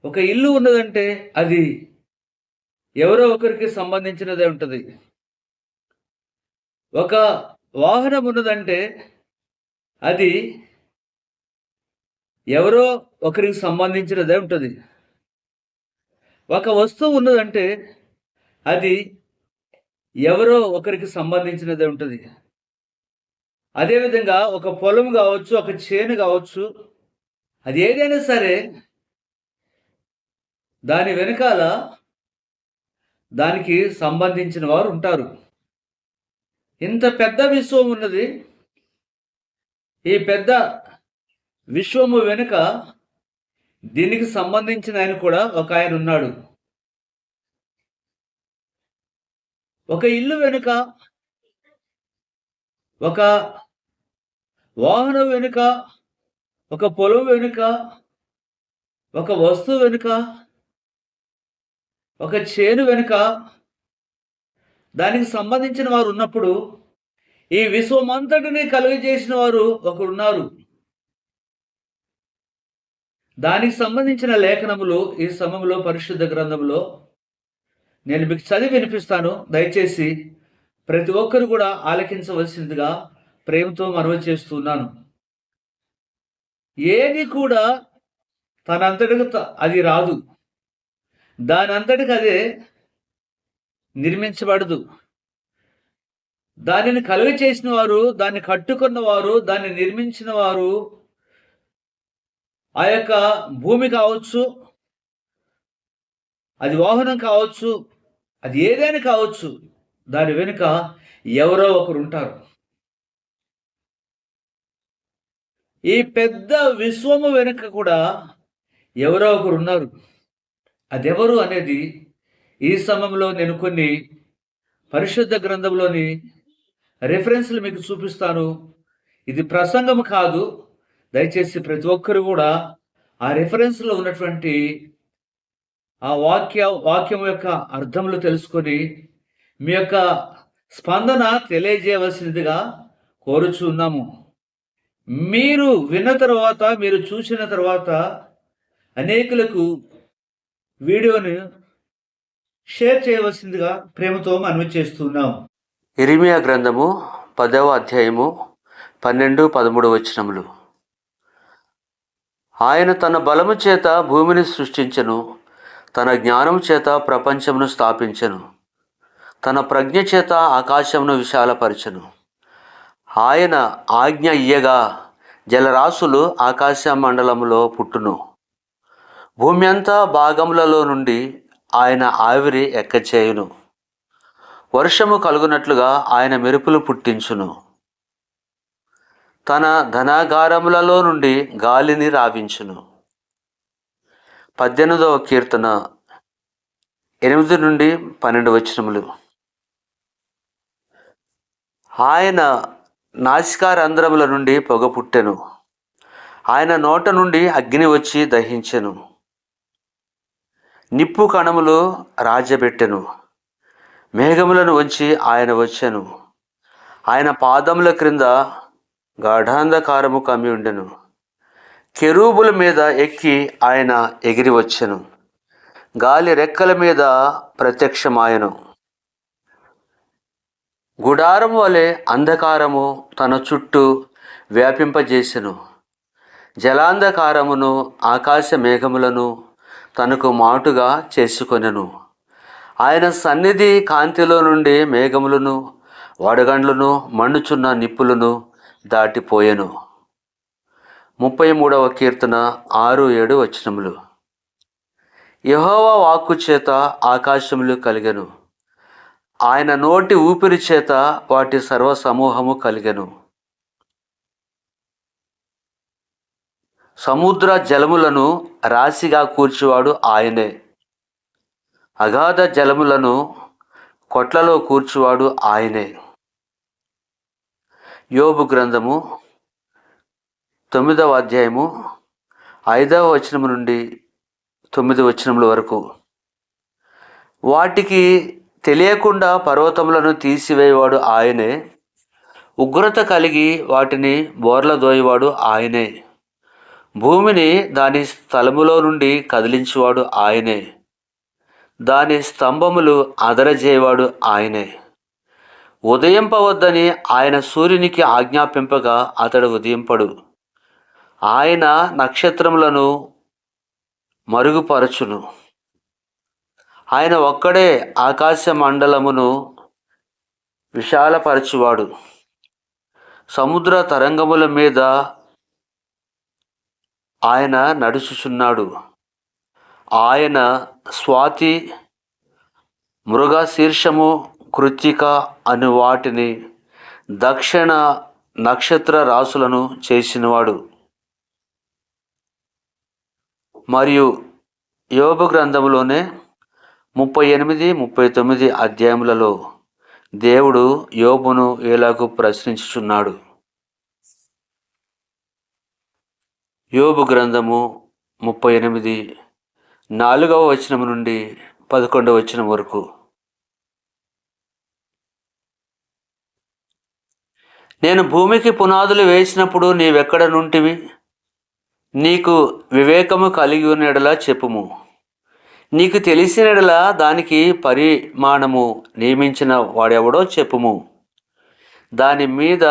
ఒక ఇల్లు ఉన్నదంటే అది ఎవరో ఒకరికి సంబంధించినదే ఉంటది. ఒక వాహనం ఉన్నదంటే అది ఎవరో ఒకరికి సంబంధించినదే ఉంటది. ఒక వస్తువు ఉన్నదంటే అది ఎవరో ఒకరికి సంబంధించినదే ఉంటది. అదే విధంగా ఒక పొలం గావచ్చు, ఒక చేను గావచ్చు, అది ఏదైనా సరే దాని వెనకాల దానికి సంబంధించిన వారు ఉంటారు. ఇంత పెద్ద విశ్వం ఉన్నది. ఈ పెద్ద విశ్వము వెనుక దీనికి సంబంధించిన ఆయన కూడా ఒక ఆయన ఉన్నాడు. ఒక ఇల్లు వెనుక, ఒక వాహనం వెనుక, ఒక పొలం వెనుక, ఒక వస్తువు వెనుక, ఒక చేను వెనుక దానికి సంబంధించిన వారు ఉన్నప్పుడు ఈ విశ్వమంతటిని కలుగజేసిన వారు ఒకరున్నారు. దానికి సంబంధించిన లేఖనములు ఈ సమయంలో పరిశుద్ధ గ్రంథంలో నేను మీకు చదివి వినిపిస్తాను. దయచేసి ప్రతి ఒక్కరు కూడా ఆలకించవలసిందిగా ప్రేమతో మనవి చేస్తున్నాను. ఏది కూడా తనంతటికి అది రాదు. దానంతటికి అదే నిర్మించబడదు. దానిని కలుగచేసిన వారు, దాన్ని కట్టుకున్న వారు, దాన్ని నిర్మించిన వారు, ఆ యొక్క భూమి కావచ్చు, అది వాహనం కావచ్చు, అది ఏదైనా కావచ్చు, దాని వెనుక ఎవరో ఒకరు ఉంటారు. ఈ పెద్ద విశ్వము వెనుక కూడా ఎవరో ఒకరు ఉన్నారు. అదెవరు అనేది ఈ సమయంలో నేను కొన్ని పరిశుద్ధ గ్రంథంలోని రెఫరెన్స్‌లు మీకు చూపిస్తాను. ఇది ప్రసంగం కాదు. దయచేసి ప్రతి ఒక్కరు కూడా ఆ రెఫరెన్స్‌లో ఉన్నటువంటి ఆ వాక్యం యొక్క అర్థములు తెలుసుకొని మీ యొక్క స్పందన తెలియజేయవలసినదిగా కోరుచున్నాము. మీరు విన్న తర్వాత, మీరు చూసిన తర్వాత అనేకులకు వీడియోని షేర్ చేయవలసిందిగా ప్రేమతో మనవి చేస్తున్నాం. ఇర్మీయా గ్రంథము 10వ అధ్యాయము 12, 13 వచనములు. ఆయన తన బలము చేత భూమిని సృష్టించెను, తన జ్ఞానము చేత ప్రపంచమును స్థాపించెను, తన ప్రజ్ఞ చేత ఆకాశమును విశాలపరచెను. ఆయన ఆజ్ఞ ఇయ్యగా జలరాశులు ఆకాశ మండలములో పుట్టును. భూమి అంతా భాగములలో నుండి ఆయన ఆవిరి ఎక్కచేయును. వర్షము కలుగునట్లుగా ఆయన మెరుపులు పుట్టించును. తన ధనాగారములలో నుండి గాలిని రావించును. 18వ కీర్తన 8 నుండి 12 వచనములు. ఆయన నాసికారంధ్రముల నుండి పొగ పుట్టెను, ఆయన నోట నుండి అగ్ని వచ్చి దహించెను. నిప్పు కణములు రాజబెట్టెను, మేఘములను వంచి ఆయన వచ్చెను. ఆయన పాదముల క్రింద గాఢాంధకారము కమ్మి ఉండెను. కెరూబుల మీద ఎక్కి ఆయన ఎగిరి వచ్చెను, గాలి రెక్కల మీద ప్రత్యక్షమాయెను. గుడారము వలె అంధకారము తన చుట్టూ వ్యాపింపజేసెను. జలాంధకారమును ఆకాశ మేఘములను తనకు మాటుగా చేసుకొనెను. ఆయన సన్నిధి కాంతిలో నుండి మేఘములను, వడగండ్లను, మండుచున్న నిప్పులను దాటిపోయెను. 33వ కీర్తన 6, 7 వచనములు. యెహోవా వాక్కు చేత ఆకాశములు కలిగెను, ఆయన నోటి ఊపిరి చేత వాటి సర్వసమూహము కలిగెను. సముద్ర జలములను రాశిగా కూర్చువాడు ఆయనే, అగాధ జలములను కొట్లలో కూర్చువాడు ఆయనే. యోబు గ్రంథము 9వ అధ్యాయము 5వ వచనము నుండి 9 వచనముల వరకు. వాటికి తెలియకుండా పర్వతములను తీసివేయవాడు ఆయనే, ఉగ్రత కలిగి వాటిని బోర్ల దోయేవాడు ఆయనే. భూమిని దాని స్థలములో నుండి కదిలించువాడు ఆయనే. దాని స్తంభములు అదరజేయవాడు ఆయనే. ఉదయింపవద్దని ఆయన సూర్యునికి ఆజ్ఞాపింపగా అతడు ఉదయింపడు. ఆయన నక్షత్రములను మరుగుపరచును. ఆయన ఒక్కడే ఆకాశ మండలమును విశాలపరచువాడు. సముద్ర తరంగముల మీద ఆయన నడుచుచున్నాడు. ఆయన స్వాతి, మృగశీర్షము, కృత్తిక అను వాటిని దక్షిణ నక్షత్ర రాశులను చేసినవాడు. మరియు యోబు గ్రంథములోనే 38, 39 అధ్యాయములలో దేవుడు యోబును ఇలాగూ ప్రశ్నించుచున్నాడు. యోబు గ్రంథము 38, 4వ వచనం నుండి 11వ వచనం వరకు. నేను భూమికి పునాదులు వేసినప్పుడు నీవెక్కడ నుంటివి? నీకు వివేకము కలిగి ఉన్నడలా చెప్పుము. నీకు తెలిసినడలా దానికి పరిమాణము నియమించిన వాడెవడో చెప్పుము. దాని మీద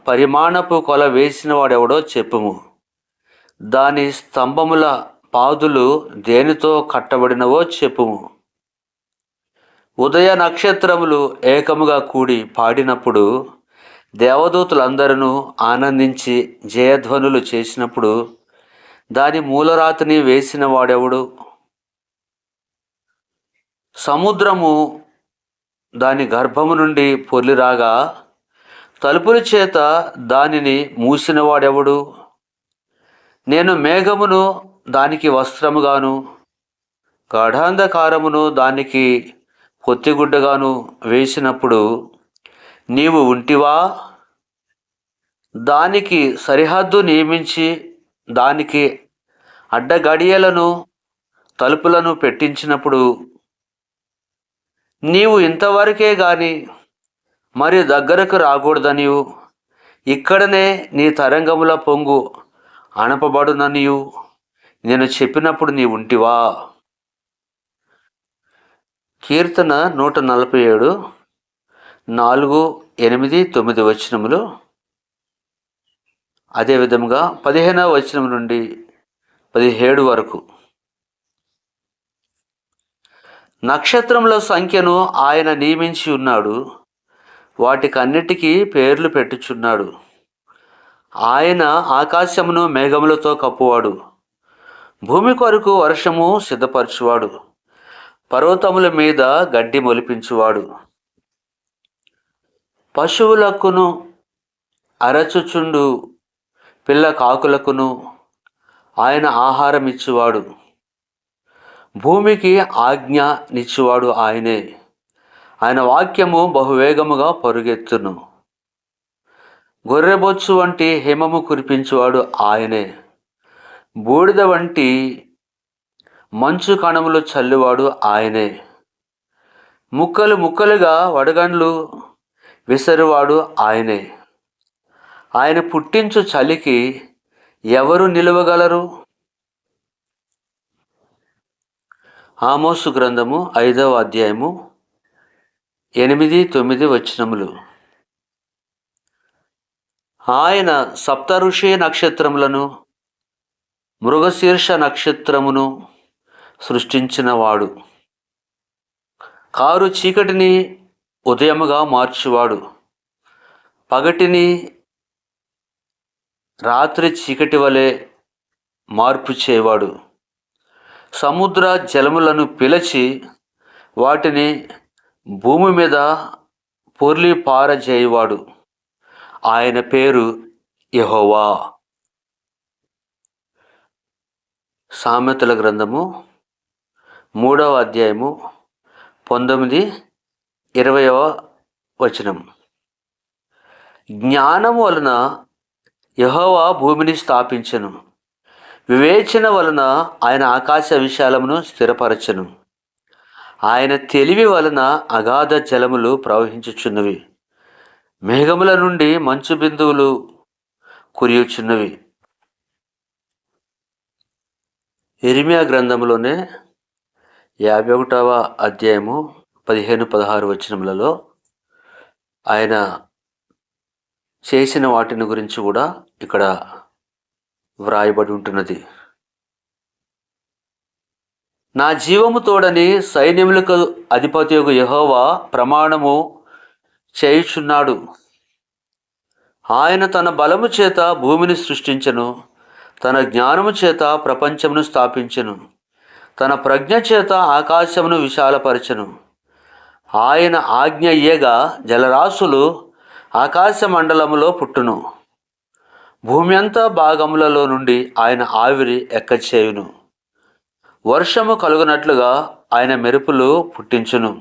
పరిమాణపు కొల వేసిన వాడెవడో చెప్పుము. దాని స్తంభముల పాదులు దేనితో కట్టబడినవో చెప్పుము. ఉదయ నక్షత్రములు ఏకముగా కూడి పాడినప్పుడు, దేవదూతలందరూ ఆనందించి జయధ్వనులు చేసినప్పుడు దాని మూలరాతిని వేసిన వాడెవడు? సముద్రము దాని గర్భము నుండి పొర్లిరాగా తలుపుల చేత దానిని మూసిన వాడెవడు? నేను మేఘమును దానికి వస్త్రముగాను, గాఢాంధకారమును దానికి పొత్తిగుడ్డగాను వేసినప్పుడు నీవు ఉంటివా? దానికి సరిహద్దు నియమించి దానికి అడ్డగడియలను తలుపులను పెట్టించినప్పుడు నీవు ఇంతవరకే గాని మరి దగ్గరకు రాకూడదనియు, ఇక్కడనే నీ తరంగముల పొంగు అణపబడుననియు నేను చెప్పినప్పుడు నీ ఉంటివా? కీర్తన 147, 4, 8, 9 వచనములు. అదేవిధంగా 15వ వచనం నుండి 17 వరకు. నక్షత్రముల సంఖ్యను ఆయన నియమించి ఉన్నాడు. వాటికన్నిటికీ పేర్లు పెట్టుచున్నాడు. ఆయన ఆకాశమును మేఘములతో కప్పువాడు. భూమి కొరకు వర్షము సిద్ధపరచువాడు. పర్వతముల మీద గడ్డి మొలిపించువాడు. పశువులకును అరచుచుండు పిల్ల కాకులకును ఆయన ఆహారం ఇచ్చువాడు. భూమికి ఆజ్ఞ నిచ్చువాడు ఆయనే. ఆయన వాక్యము బహువేగముగా పరుగెత్తును. గొర్రెబొచ్చు వంటి హిమము కురిపించువాడు ఆయనే. బూడిద వంటి మంచు కణములు చల్లువాడు ఆయనే. ముక్కలు ముక్కలుగా వడగండ్లు విసరువాడు ఆయనే. ఆయన పుట్టించు చలికి ఎవరు నిలువగలరు? ఆమోసు గ్రంథము 5వ అధ్యాయము 8, 9 వచనములు. ఆయన సప్తఋషి నక్షత్రములను, మృగశీర్ష నక్షత్రమును సృష్టించినవాడు. కారు చీకటిని ఉదయముగా మార్చువాడు. పగటిని రాత్రి చీకటి వలె మార్పు చేయవాడు. సముద్ర జలములను పిలిచి వాటిని భూమి మీద పొర్లి పారజేయవాడు. ఆయన పేరు యెహోవా. సామెతల గ్రంథము 3వ అధ్యాయము 19, 20వ వచనం. జ్ఞానము వలన యెహోవా భూమిని స్థాపించెను. వివేచన వలన ఆయన ఆకాశ విశాలమును స్థిరపరచెను. ఆయన తెలివి వలన అగాధ జలములు ప్రవహించుచున్నవి. మేఘముల నుండి మంచు బిందువులు కురియుచున్నవి. ఇర్మియా గ్రంథంలోనే 51వ అధ్యాయము 15-16 వచనములలో ఆయన చేసిన వాటిని గురించి కూడా ఇక్కడ వ్రాయబడి ఉంటున్నది. నా జీవము తోడని సైన్యములకు అధిపతియగు యెహోవా ప్రమాణము చేయుచున్నాడు. ఆయన తన బలము చేత భూమిని సృష్టించెను, తన జ్ఞానము చేత ప్రపంచమును స్థాపించెను, తన ప్రజ్ఞ చేత ఆకాశమును విశాలపరచెను. ఆయన ఆజ్ఞ ఇయ్యగా జలరాశులు ఆకాశ మండలములో పుట్టును. భూమి అంతా భాగములలో నుండి ఆయన ఆవిరి ఎక్కచేయును. వర్షము కలుగునట్లుగా ఆయన మెరుపులు పుట్టించును.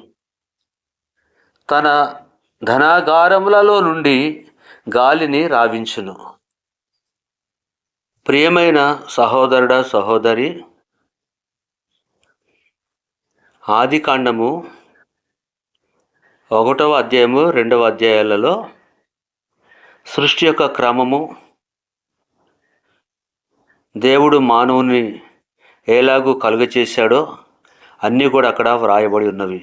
తన ధనాగారములలో నుండి గాలిని రావించును. ప్రియమైన సహోదరుడా, సహోదరి, ఆదికాండము 1వ అధ్యాయము 2వ అధ్యాయాలలో సృష్టి యొక్క క్రమము, దేవుడు మానవుని ఎలాగూ కలుగచేశాడో అన్నీ కూడా అక్కడ వ్రాయబడి ఉన్నవి.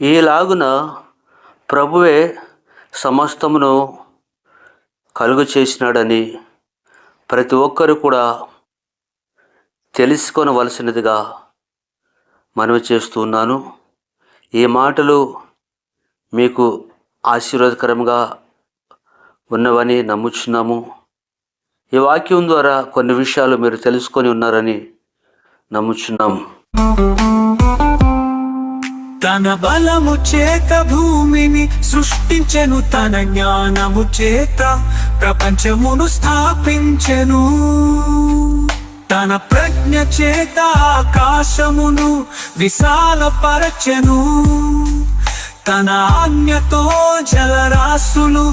ఈలాగున ప్రభువే సమస్తమును కలుగు చేసినాడని ప్రతి ఒక్కరు కూడా తెలుసుకొనవలసినదిగా మనవి చేస్తున్నాను. ఈ మాటలు మీకు ఆశీర్వాదకరంగా ఉన్నవని నమ్ముచున్నాము. ఈ వాక్యం ద్వారా కొన్ని విషయాలు మీరు తెలుసుకొని ఉన్నారని నమ్ముచున్నాము. తన బలము చేత భూమిని సృష్టించెను, తన జ్ఞానము చేత ప్రపంచమును స్థాపించెను, తన ప్రజ్ఞ చేత ఆకాశమును విశాలపరచెను, తన ఆజ్ఞతో జలరాశులు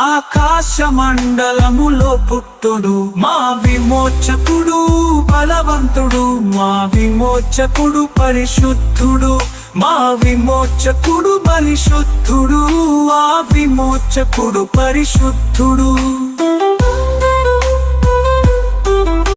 ఆకాశ మండలములో పుట్టుడు. మా విమోచకుడు బలవంతుడు, మా విమోచకుడు పరిశుద్ధుడు, మా విమోచకుడు పరిశుద్ధుడు, ఆ విమోచకుడు పరిశుద్ధుడు.